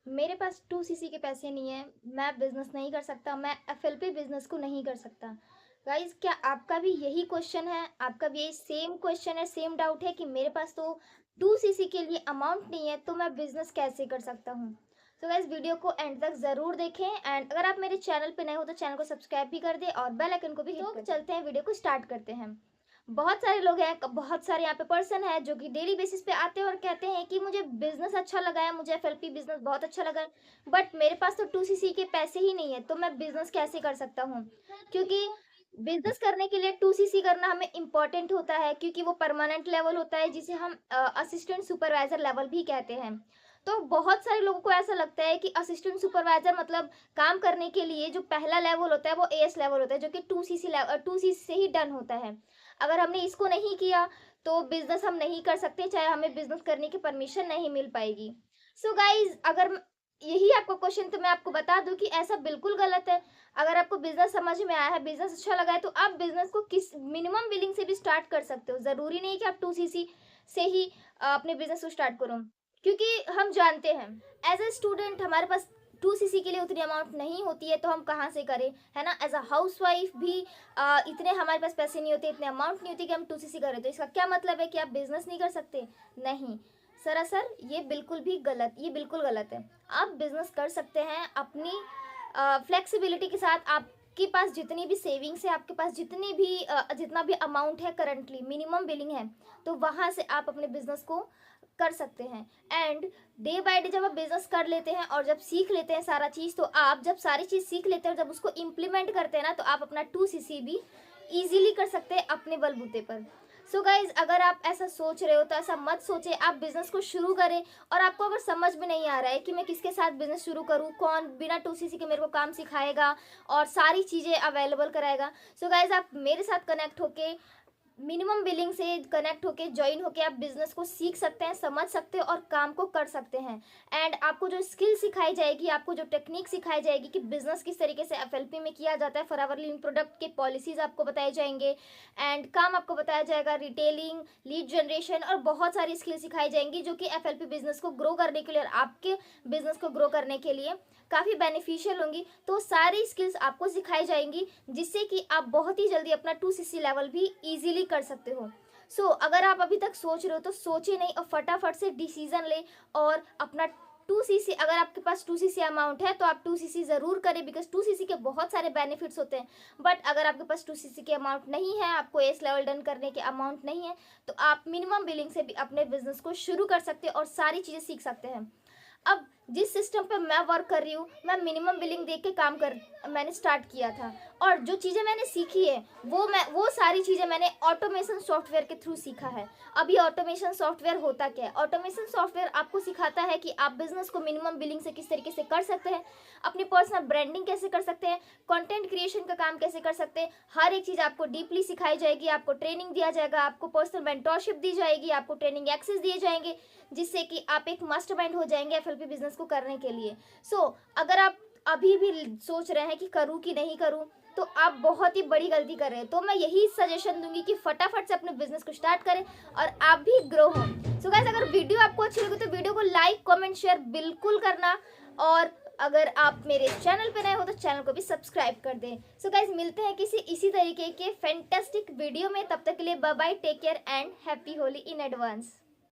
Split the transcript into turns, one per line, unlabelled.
मेरे पास 2 सीसी के पैसे नहीं है, मैं बिज़नेस नहीं कर सकता, मैं एफएलपी बिज़नेस को नहीं कर सकता। गाइज़, क्या आपका भी यही क्वेश्चन है? आपका भी यही सेम क्वेश्चन है, सेम डाउट है कि मेरे पास तो 2 सीसी के लिए अमाउंट नहीं है, तो मैं बिज़नेस कैसे कर सकता हूँ? तो गाइज़, वीडियो को एंड तक ज़रूर देखें एंड अगर आप मेरे चैनल पे नए हो तो चैनल को सब्सक्राइब भी कर दें और बेल आइकन को भी हिट कर दें। तो चलते हैं, वीडियो को स्टार्ट करते हैं। बहुत सारे लोग हैं, बहुत सारे यहाँ पे पर्सन है जो कि डेली बेसिस पे आते हैं और कहते हैं कि मुझे बिजनेस अच्छा लगा है, मुझे एफएलपी बिजनेस बहुत अच्छा लगा है, बट मेरे पास तो 2 सीसी के पैसे ही नहीं है, तो मैं बिजनेस कैसे कर सकता हूँ? क्योंकि बिजनेस करने के लिए 2 सीसी करना हमें इम्पोर्टेंट होता है, क्योंकि वो परमानेंट लेवल होता है जिसे हम असिस्टेंट सुपरवाइजर लेवल भी कहते हैं। तो बहुत सारे लोगों को ऐसा लगता है कि असिस्टेंट सुपरवाइजर मतलब काम करने के लिए जो पहला लेवल होता है वो एएस लेवल होता है, जो कि 2 सीसी से ही डन होता है। अगर हमने इसको नहीं किया तो बिज़नेस हम नहीं कर सकते, चाहे हमें बिज़नेस करने की परमिशन नहीं मिल पाएगी। सो गाइज़, अगर यही आपका क्वेश्चन, तो मैं आपको बता दूँ कि ऐसा बिल्कुल गलत है। अगर आपको बिज़नेस समझ में आया है, बिज़नेस अच्छा लगा है, तो आप बिज़नेस को किस मिनिमम बिलिंग से भी स्टार्ट कर सकते हो। ज़रूरी नहीं कि आप 2 सीसी से ही अपने बिज़नेस को स्टार्ट करो। क्योंकि हम जानते हैं, एज़ अ स्टूडेंट हमारे पास 2 सीसी के लिए उतनी अमाउंट नहीं होती है, तो हम कहाँ से करें, है ना? एज़ अ हाउसवाइफ भी इतने हमारे पास पैसे नहीं होते, इतने अमाउंट नहीं होती कि हम 2 सीसी करें। तो इसका क्या मतलब है कि आप बिज़नेस नहीं कर सकते? नहीं, सरासर ये बिल्कुल गलत है। आप बिज़नेस कर सकते हैं अपनी फ्लेक्सिबिलिटी के साथ। आपके पास जितनी भी सेविंग्स है, आपके पास जितना भी अमाउंट है, करंटली मिनिमम बिलिंग है, तो वहाँ से आप अपने बिज़नेस को कर सकते हैं। एंड डे बाय डे जब आप बिज़नेस कर लेते हैं और जब सीख लेते हैं सारा चीज़, तो आप जब सारी चीज़ सीख लेते हैं और जब उसको इम्प्लीमेंट करते हैं ना, तो आप अपना 2 सीसी भी ईज़िली कर सकते हैं अपने बलबूते पर। सो गाइज़, अगर आप ऐसा सोच रहे हो तो ऐसा मत सोचें, आप बिज़नेस को शुरू करें। और आपको अगर समझ में नहीं आ रहा है कि मैं किसके साथ बिज़नेस शुरू करूँ, कौन बिना 2 सीसी के मेरे को काम सिखाएगा और सारी चीज़ें अवेलेबल कराएगा, सो गाइज़ आप मेरे साथ कनेक्ट होके, मिनिमम बिलिंग से कनेक्ट होके, जॉइन होके आप बिजनेस को सीख सकते हैं, समझ सकते हैं और काम को कर सकते हैं। एंड आपको जो स्किल सिखाई जाएगी, आपको जो टेक्निक सिखाई जाएगी कि बिजनेस किस तरीके से एफएलपी में किया जाता है, फॉरएवर लिविंग प्रोडक्ट के पॉलिसीज आपको बताए जाएंगे एंड काम आपको बताया जाएगा, रिटेलिंग, लीड जनरेशन और बहुत सारी स्किल सिखाई जाएंगी जो कि एफएलपी बिजनेस को ग्रो करने के लिए और आपके बिजनेस को ग्रो करने के लिए काफ़ी बेनिफिशियल होंगी। तो सारी स्किल्स आपको सिखाई जाएंगी जिससे कि आप बहुत ही जल्दी अपना 2 सीसी लेवल भी इजीली कर सकते हो। सो अगर आप अभी तक सोच रहे हो तो सोचिए नहीं और फटाफट से डिसीजन ले और अपना 2 सीसी, अगर आपके पास 2 सीसी अमाउंट है तो आप 2 सीसी ज़रूर करें, बिकॉज 2 सीसी के बहुत सारे बेनिफिट्स होते हैं। बट अगर आपके पास 2 सीसी के अमाउंट नहीं है, आपको एस लेवल डन करने के अमाउंट नहीं है, तो आप मिनिमम बिलिंग से भी अपने बिजनेस को शुरू कर सकते हैं और सारी चीज़ें सीख सकते हैं। अब जिस सिस्टम पे मैं वर्क कर रही हूँ, मैं मिनिमम बिलिंग देख के मैंने स्टार्ट किया था और जो चीज़ें मैंने सीखी है वो सारी चीज़ें मैंने ऑटोमेशन सॉफ्टवेयर के थ्रू सीखा है। अभी ऑटोमेशन सॉफ्टवेयर होता क्या है? ऑटोमेशन सॉफ्टवेयर आपको सिखाता है कि आप बिजनेस को मिनिमम बिलिंग से किस तरीके से कर सकते हैं, अपनी पर्सनल ब्रांडिंग कैसे कर सकते हैं, कंटेंट क्रिएशन का काम कैसे कर सकते हैं। हर एक चीज़ आपको डीपली सिखाई जाएगी, आपको ट्रेनिंग दिया जाएगा, आपको पर्सनल मेंटोरशिप दी जाएगी, आपको ट्रेनिंग एक्सेस दिए जाएंगे, जिससे कि आप एक मास्टरमाइंड हो जाएंगे एफएलपी बिजनेस को करने के लिए। सो अगर आप अभी भी सोच रहे हैं कि करूं कि नहीं करूं, तो आप बहुत ही बड़ी गलती कर रहे हैं। तो मैं यही सजेशन दूंगी कि फटाफट से अपने बिजनेस को स्टार्ट करें और आप भी ग्रो हो। सो गाइस, अगर वीडियो आपको अच्छी लगी तो वीडियो को लाइक, कमेंट, शेयर बिल्कुल करना और अगर आप मेरे चैनल पे नए हो तो चैनल को भी सब्सक्राइब कर दें। सो गाइस, मिलते हैं किसी इसी तरीके के फैंटास्टिक वीडियो में। तब तक के लिए bye bye, take care and happy Holi in advance.